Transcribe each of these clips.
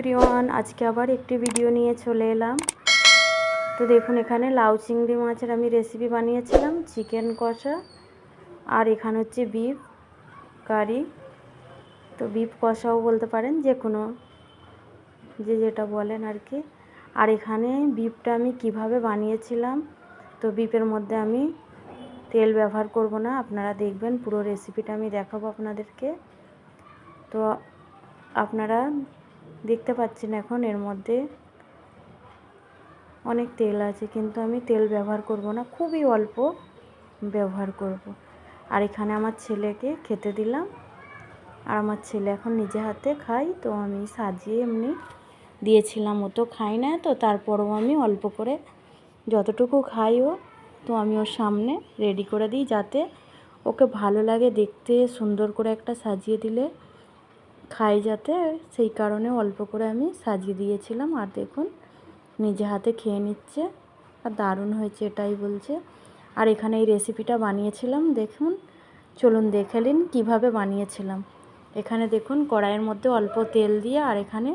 Everyone, আজকে আবার একটি ভিডিও নিয়ে চলে এলাম। তো দেখুন, এখানে লাউ চিংড়ি মাছের আমি রেসিপি বানিয়েছিলাম, চিকেন কষা, আর এখানে হচ্ছে বিফ কারি। তো বিফ কষাও বলতে পারেন, যে কোনো যে যেটা বলেন আর কি। আর এখানে বিফটা আমি কিভাবে বানিয়েছিলাম, তো বিফের মধ্যে আমি তেল ব্যবহার করব না, আপনারা দেখবেন পুরো রেসিপিটা আমি দেখাবো আপনাদেরকে। তো আপনারা দেখতে পাচ্ছেন এখন এর মধ্যে অনেক তেল আছে, কিন্তু আমি তেল ব্যবহার করব না, খুবই অল্প ব্যবহার করব। আর এখানে আমার ছেলেকে খেতে দিলাম, আর আমার ছেলে এখন নিজে হাতে খাই। তো আমি সাজিয়ে এমনি দিয়েছিলাম, ও তো খাই না, তো তারপরও আমি অল্প করে যতটুকু খাই ও, তো আমি ওর সামনে রেডি করে দিই, যাতে ওকে ভালো লাগে দেখতে, সুন্দর করে একটা সাজিয়ে দিলে খাই যাতে, সেই কারণে অল্প করে আমি সাজিয়ে দিয়েছিলাম। আর দেখুন নিজে হাতে খেয়ে নিচ্ছে, আর দারুণ হয়েছে এটাই বলছে। আর এখানে এই রেসিপিটা বানিয়েছিলাম, দেখুন, চলুন দেখে নিন কীভাবে বানিয়েছিলাম। এখানে দেখুন কড়াইয়ের মধ্যে অল্প তেল দিয়ে, আর এখানে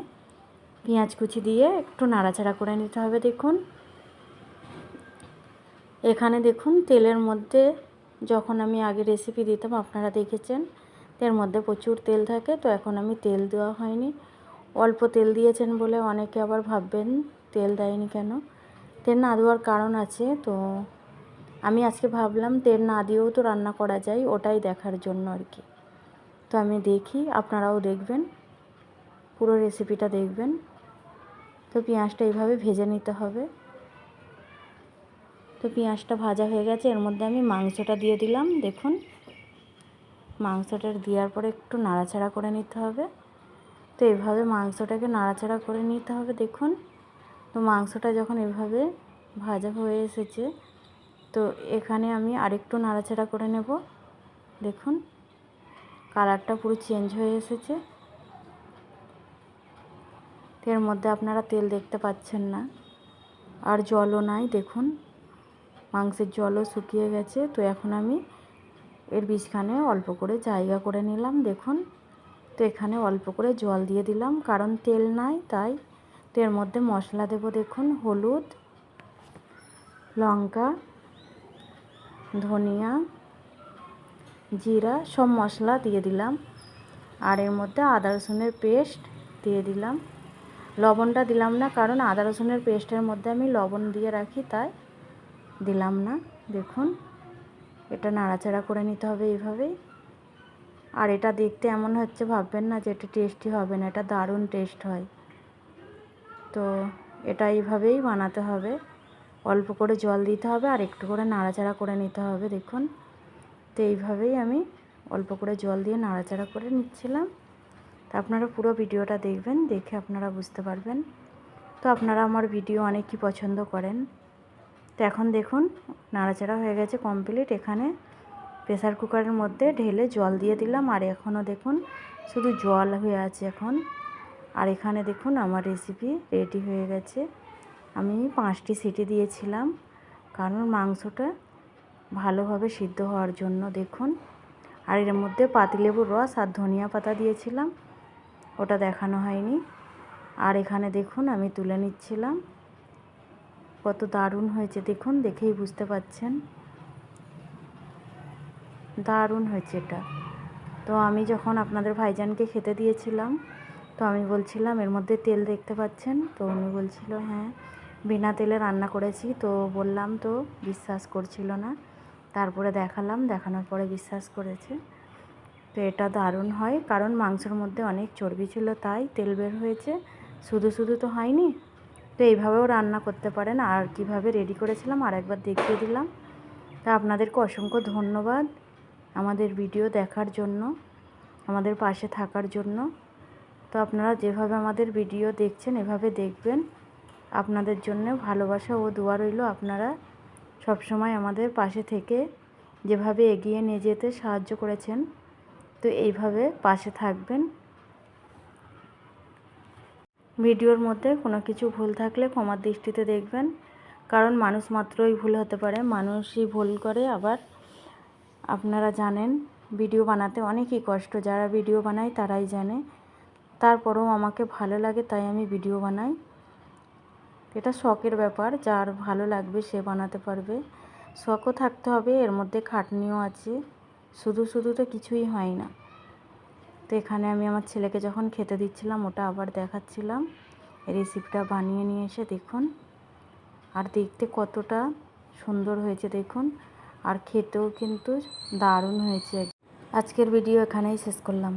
পেঁয়াজ কুচি দিয়ে একটু নাড়াচাড়া করে নিতে হবে। দেখুন এখানে দেখুন তেলের মধ্যে, যখন আমি আগে রেসিপি দিতাম আপনারা দেখেছেন, এর মধ্যে প্রচুর তেল থাকে। তো এখন আমি তেল দেওয়া হয়নি, অল্প তেল দিয়েছেন বলে অনেকে আবার ভাববেন তেল দেয়নি কেন। তেল না দেওয়ার কারণ আছে, তো আমি আজকে ভাবলাম তেল না দিয়েও তো রান্না করা যায়, ওটাই দেখার জন্য আর কি। তো আমি দেখি, আপনারাও দেখবেন, পুরো রেসিপিটা দেখবেন। তো পেঁয়াজটা এইভাবে ভেজে নিতে হবে। তো পেঁয়াজটা ভাজা হয়ে গেছে, এর মধ্যে আমি মাংসটা দিয়ে দিলাম। দেখুন মাংসটা দেওয়ার পরে একটু নাড়াচাড়া করে নিতে হবে। তো এভাবে মাংসটাকে নাড়াচাড়া করে নিতে হবে। দেখুন, তো মাংসটা যখন এভাবে ভাজা হয়ে এসেছে, তো এখানে আমি আরেকটু নাড়াচাড়া করে নেব। দেখুন কালারটা পুরো চেঞ্জ হয়ে এসেছে। এর মধ্যে আপনারা তেল দেখতে পাচ্ছেন না, আর জলও নাই। দেখুন মাংসের জলও শুকিয়ে গেছে। তো এখন আমি এর বীজখানে অল্প করে জায়গা করে নিলাম। দেখুন, তো এখানে অল্প করে জল দিয়ে দিলাম, কারণ তেল নাই তাই। তো এর মধ্যে মশলা দেব। দেখুন হলুদ, লঙ্কা, ধনিয়া, জিরা সব মশলা দিয়ে দিলাম। আর এর মধ্যে আদা রসুনের পেস্ট দিয়ে দিলাম। লবণটা দিলাম না, কারণ আদা রসুনের পেস্টের মধ্যে আমি লবণ দিয়ে রাখি, তাই দিলাম না। দেখুন এটা নাড়াচাড়া করে নিতে হবে এইভাবেই। আর এটা দেখতে এমন হচ্ছে ভাববেন না যে এটা টেস্টি হবে না, এটা দারুণ টেস্ট হয়। তো এটা এইভাবেই বানাতে হবে, অল্প করে জল দিতে হবে, আর একটু করে নাড়াচাড়া করে নিতে হবে। দেখুন তো এইভাবেই আমি অল্প করে জল দিয়ে নাড়াচাড়া করে নিচ্ছিলাম। তো আপনারা পুরো ভিডিওটা দেখবেন, দেখে আপনারা বুঝতে পারবেন। তো আপনারা আমার ভিডিও অনেকই পছন্দ করেন। তো এখন দেখুন নাড়াচাড়া হয়ে গেছে কমপ্লিট। এখানে প্রেসার কুকারের মধ্যে ঢেলে জল দিয়ে দিলাম, আর এখনও দেখুন শুধু জল হয়ে আছে এখন। আর এখানে দেখুন আমার রেসিপি রেডি হয়ে গেছে। আমি 5টি সিটি দিয়েছিলাম, কারণ মাংসটা ভালোভাবে সিদ্ধ হওয়ার জন্য। দেখুন, আর এর মধ্যে পাতিলেবুর রস আর ধনিয়া পাতা দিয়েছিলাম, ওটা দেখানো হয়নি। আর এখানে দেখুন আমি তুলে নিচ্ছিলাম, কত দারুণ হয়েছে দেখুন, দেখেই বুঝতে পাচ্ছেন দারুণ হয়েছে এটা। তো আমি যখন আপনাদের ভাইজানকে খেতে দিয়েছিলাম, তো আমি বলছিলাম এর মধ্যে তেল দেখতে পাচ্ছেন, তো উনি বলছিল হ্যাঁ বিনা তেলে রান্না করেছি। তো বললাম, তো বিশ্বাস করছিল না, তারপরে দেখালাম, দেখানোর পরে বিশ্বাস করেছে। তো এটা দারুণ হয়, কারণ মাংসের মধ্যে অনেক চর্বি ছিল, তাই তেল বের হয়েছে, শুধু শুধু তো হয়নি। তো এইভাবেও রান্না করতে পারেন। আর কিভাবে রেডি করেছিলাম আর একবার দেখিয়ে দিলাম। তা আপনাদেরকে অসংখ্য ধন্যবাদ আমাদের ভিডিও দেখার জন্য, আমাদের পাশে থাকার জন্য। তো আপনারা যেভাবে আমাদের ভিডিও দেখছেন এভাবে দেখবেন। আপনাদের জন্য ভালোবাসা ও দোয়া রইল। আপনারা সবসময় আমাদের পাশে থেকে যেভাবে এগিয়ে নিয়ে যেতে সাহায্য করেছেন, তো এইভাবে পাশে থাকবেন। ভিডিওর মধ্যে কোনো কিছু ভুল থাকলে ক্ষমার দৃষ্টিতে দেখবেন, কারণ মানুষ মাত্রই ভুল হতে পারে, মানুষই ভুল করে। আবার আপনারা জানেন ভিডিও বানাতে অনেকই কষ্ট, যারা ভিডিও বানায় তারাই জানে। তারপরেও আমাকে ভালো লাগে তাই আমি ভিডিও বানাই। এটা শখের ব্যাপার, যার ভালো লাগবে সে বানাতে পারবে। শখও থাকতে হবে, এর মধ্যে খাটনিও আছে, শুধু শুধু তো কিছুই হয় না। তো এখানে আমি আমার ছেলেকে যখন খেতে দিচ্ছিলাম ওটা আবার দেখাচ্ছিলাম। রেসিপিটা বানিয়ে নিয়ে এসে দেখুন, আর দেখতে কতটা সুন্দর হয়েছে দেখুন, আর খেতেও কিন্তু দারুণ হয়েছে। আজকের ভিডিও এখানেই শেষ করলাম।